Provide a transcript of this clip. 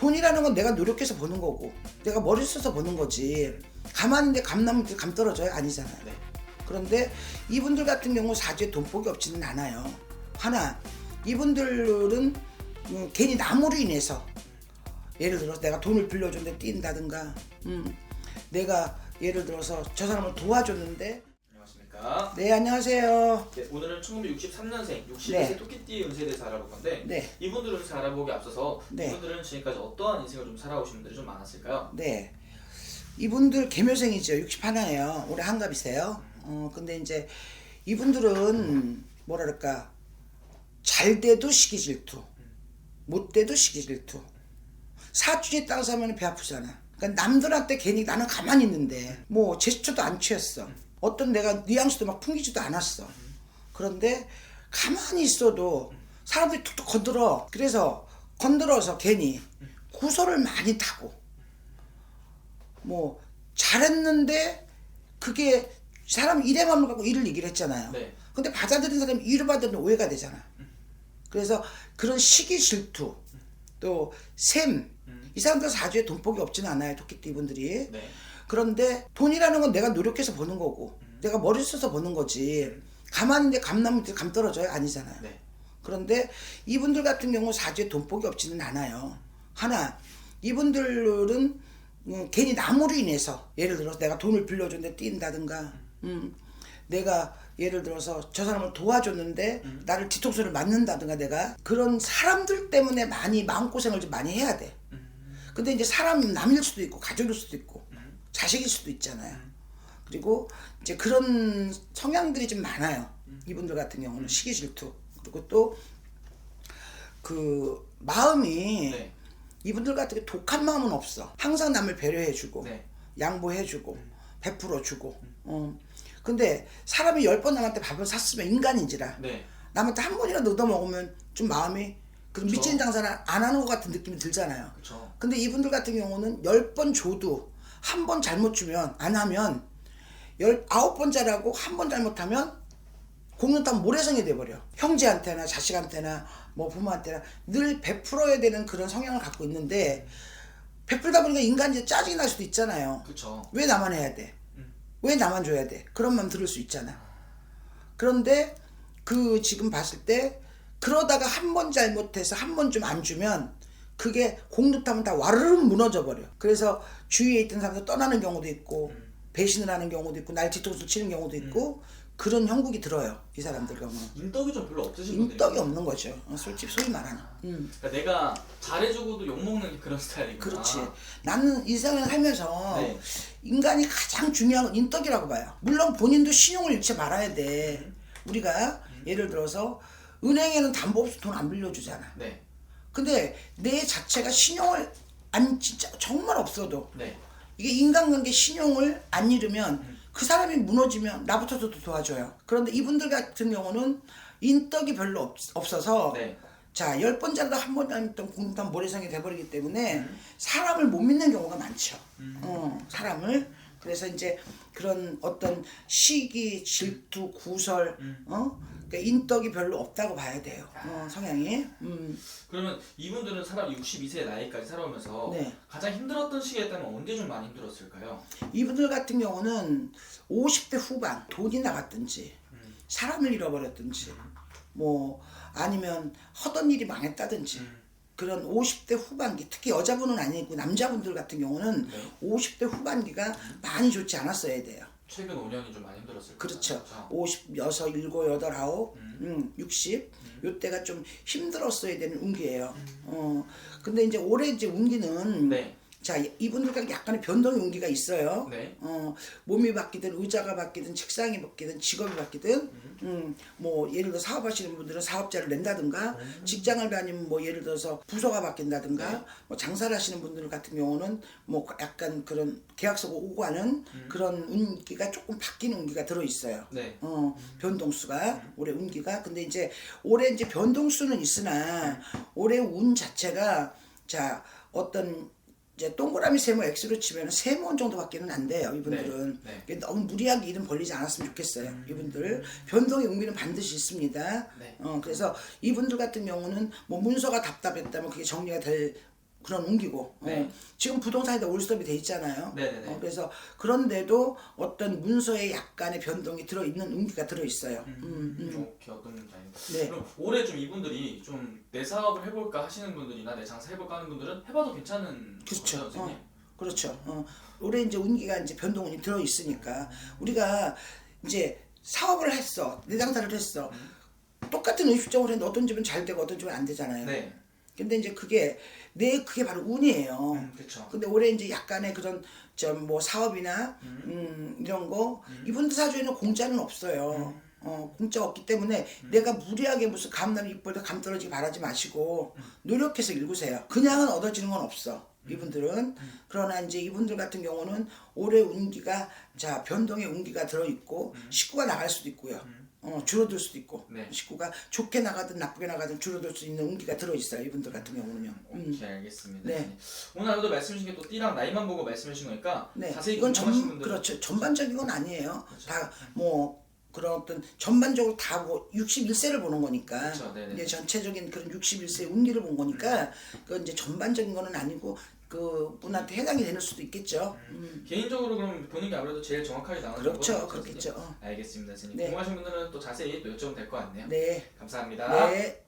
돈이라는 건 내가 노력해서 버는 거고 내가 머리 써서 버는 거지. 가만히 있는데 감나무들 감 떨어져요? 아니잖아요. 네. 그런데 이분들 같은 경우 사주에 돈복이 없지는 않아요. 하나, 이분들은 괜히 나무로 인해서 예를 들어서 내가 돈을 빌려줬는데 뛴다든가 내가 예를 들어서 저 사람을 도와줬는데. 안녕하십니까. 네, 안녕하세요. 네, 오늘은 1963년생 62세 네. 토끼띠 운세에 대해서 알아볼 건데 네. 이분들 운세 알아보기 앞서서 네. 이분들은 지금까지 어떠한 인생을 좀 살아오신 분들이 좀 많았을까요? 네. 이분들 개묘생이죠. 61이에요. 올해 한갑이세요. 근데 이제 이분들은 뭐랄까 잘 돼도 시기 질투, 못 돼도 시기 질투. 사주에 따라서 하면 배 아프잖아. 그러니까 남들한테 괜히 나는 가만히 있는데 뭐 제스처도 안 취했어. 어떤 내가 뉘앙스도 막 풍기지도 않았어. 그런데 가만히 있어도 사람들이 툭툭 건드려. 그래서 건드려서 괜히 구설을 많이 타고 뭐 잘했는데 그게 사람 일의 마음을 갖고 일을 얘기를 했잖아요. 네. 근데 받아들인 사람이 일을 받으면 오해가 되잖아. 그래서 그런 시기 질투 또 셈 이 사람들 사주에 돈복이 없지는 않아요. 토끼띠 분들이. 네. 그런데 돈이라는 건 내가 노력해서 버는 거고 내가 머리 써서 버는 거지. 가만히 있는데 감나무들 감 떨어져요? 아니잖아요. 네. 그런데 이분들 같은 경우 사주에 돈복이 없지는 않아요. 하나, 이분들은 괜히 나무로 인해서 예를 들어서 내가 돈을 빌려줬는데 뛴다든가 내가 예를 들어서 저 사람을 도와줬는데 나를 뒤통수를 맞는다든가 내가 그런 사람들 때문에 많이 마음고생을 좀 많이 해야 돼. 근데 이제 사람이 남일 수도 있고 가족일 수도 있고 자식일 수도 있잖아요. 그리고 이제 그런 성향들이 좀 많아요. 이분들 같은 경우는 시기 질투. 그리고 또 그 마음이 네. 이분들 같은 게 독한 마음은 없어. 항상 남을 배려해주고 네. 양보해주고 베풀어주고. 근데 사람이 10번 남한테 밥을 샀으면 인간인지라 네. 남한테 한 번이라도 얻어먹으면 좀 마음이 그 그쵸. 미친 장사는 안 하는 것 같은 느낌이 들잖아요. 그렇죠. 근데 이분들 같은 경우는 10번 줘도 한 번 잘못 주면 안 하면 19번 잘하고 한 번 잘못하면 공룡탕 모래성이 돼버려. 형제한테나 자식한테나 뭐 부모한테나 늘 베풀어야 되는 그런 성향을 갖고 있는데 베풀다 보니까 인간이 짜증이 날 수도 있잖아요. 그렇죠. 왜 나만 해야 돼? 왜 나만 줘야 돼? 그런 마음 들을 수 있잖아. 그런데 그 지금 봤을 때 그러다가 한 번 잘못해서 한 번 좀 안 주면 그게 공두타면 다 와르르 무너져 버려. 그래서 주위에 있던 사람들 떠나는 경우도 있고 배신을 하는 경우도 있고 날 뒤통수 치는 경우도 있고 그런 형국이 들어요. 이 사람들 경우는. 인덕이 좀 별로 없으신 분들이 인덕이 없는 거죠. 솔직히 소위 말하는. 그러니까 내가 잘해주고도 욕먹는 그런 스타일이구나. 그렇지. 나는 인생을 살면서 네. 인간이 가장 중요한 건 인덕이라고 봐요. 물론 본인도 신용을 잃지 말아야 돼. 우리가 예를 들어서 은행에는 담보 없이 돈 안 빌려주잖아. 네. 근데 내 자체가 신용을 안 진짜 정말 없어도 네. 이게 인간관계 신용을 안 잃으면 그 사람이 무너지면 나부터도 도와줘요. 그런데 이분들 같은 경우는 인덕이 별로 없어서 네. 자 10번 잘도 한 번 잘못하면 공동탄 모래성이 돼버리기 때문에 사람을 못 믿는 경우가 많죠. 사람을. 그래서 이제 그런 어떤 시기, 질투, 구설, 그러니까 인덕이 별로 없다고 봐야 돼요. 성향이. 그러면 이분들은 사람 62세 나이까지 살아오면서 네. 가장 힘들었던 시기였다면 언제 좀 많이 힘들었을까요? 이분들 같은 경우는 50대 후반 돈이 나갔든지 사람을 잃어버렸든지 뭐 아니면 하던 일이 망했다든지 그런 50대 후반기 특히 여자분은 아니고 남자분들 같은 경우는 네. 50대 후반기가 많이 좋지 않았어야 돼요. 최근 5년이 좀 많이 힘들었을 거예요. 그렇죠. 50, 6, 7, 8, 60 요때가 좀 힘들었어야 되는 운기예요. 근데 이제 올해 이제 운기는 네. 자 이분들과 약간의 변동의 운기가 있어요. 네. 몸이 바뀌든 의자가 바뀌든 책상이 바뀌든 직업이 바뀌든 뭐 예를 들어 사업하시는 분들은 사업자를 낸다든가 직장을 다니면 뭐 예를 들어서 부서가 바뀐다든가 네. 뭐 장사를 하시는 분들 같은 경우는 뭐 약간 그런 계약서가 오고 가는 그런 운기가 조금 바뀌는 운기가 들어있어요. 네. 변동수가 올해 운기가 근데 이제 올해 이제 변동수는 있으나 올해 운 자체가 자 어떤 이제 동그라미 세모 X로 치면 세모 정도밖에는 안 돼요. 이분들은 네. 너무 무리하게 이름 벌리지 않았으면 좋겠어요. 이분들 변동의 의미는 반드시 있습니다. 네. 그래서 이분들 같은 경우는 뭐 문서가 답답했다면 그게 정리가 될 그런 운기고 네. 지금 부동산에다 올스톱이 돼 있잖아요. 네네네. 그래서 그런데도 어떤 문서에 약간의 변동이 들어있는 운기가 들어있어요. 오케이, 어떤 문제 아닙니다. 네. 그럼 올해 좀 이분들이 좀 내 사업을 해볼까 하시는 분들이나 내 장사 해볼까 하는 분들은 해봐도 괜찮은 그렇죠. 거죠, 선생님? 그렇죠. 올해 이제 운기가 이제 변동운이 들어 있으니까 우리가 이제 사업을 했어, 내 장사를 했어. 똑같은 의식적으로 했는데 어떤 집은 잘 되고 어떤 집은 안 되잖아요. 네. 근데 이제 그게 바로 운이에요. 그렇죠. 근데 올해 이제 약간의 그런 좀 뭐 사업이나 이런 거 이분들 사주에는 공짜는 없어요. 공짜 없기 때문에 내가 무리하게 무슨 감나무 잎보다 감 떨어지기 바라지 마시고 노력해서 읽으세요. 그냥은 얻어지는 건 없어. 이분들은. 그러나 이제 이분들 같은 경우는 올해 운기가 자 변동의 운기가 들어있고 식구가 나갈 수도 있고요. 줄어들 수도 있고 네. 식구가 좋게 나가든 나쁘게 나가든 줄어들 수 있는 운기가 들어있어요. 이분들 같은 경우는요. 오케이, 알겠습니다. 네. 선생님. 오늘 아까도 말씀해 주신 게 또 띠랑 나이만 보고 말씀해 주신 거니까 네, 자세히 이건 궁금하신 분들은 그렇죠. 전반적인 건 아니에요. 다 뭐 그런 어떤 전반적으로 다 뭐 61세를 보는 거니까. 그렇죠, 네네. 이제 전체적인 그런 61세 운기를 본 거니까 그건 이제 전반적인 거는 아니고 그 분한테 해당이 되는 수도 있겠죠. 개인적으로 그럼 보는 게 아무래도 제일 정확하게 나오는 그렇죠, 거죠, 그렇겠죠. 알겠습니다, 선생님. 네. 궁금하신 분들은 또 자세히 또 여쭤보면 될 것 같네요. 네. 감사합니다. 네.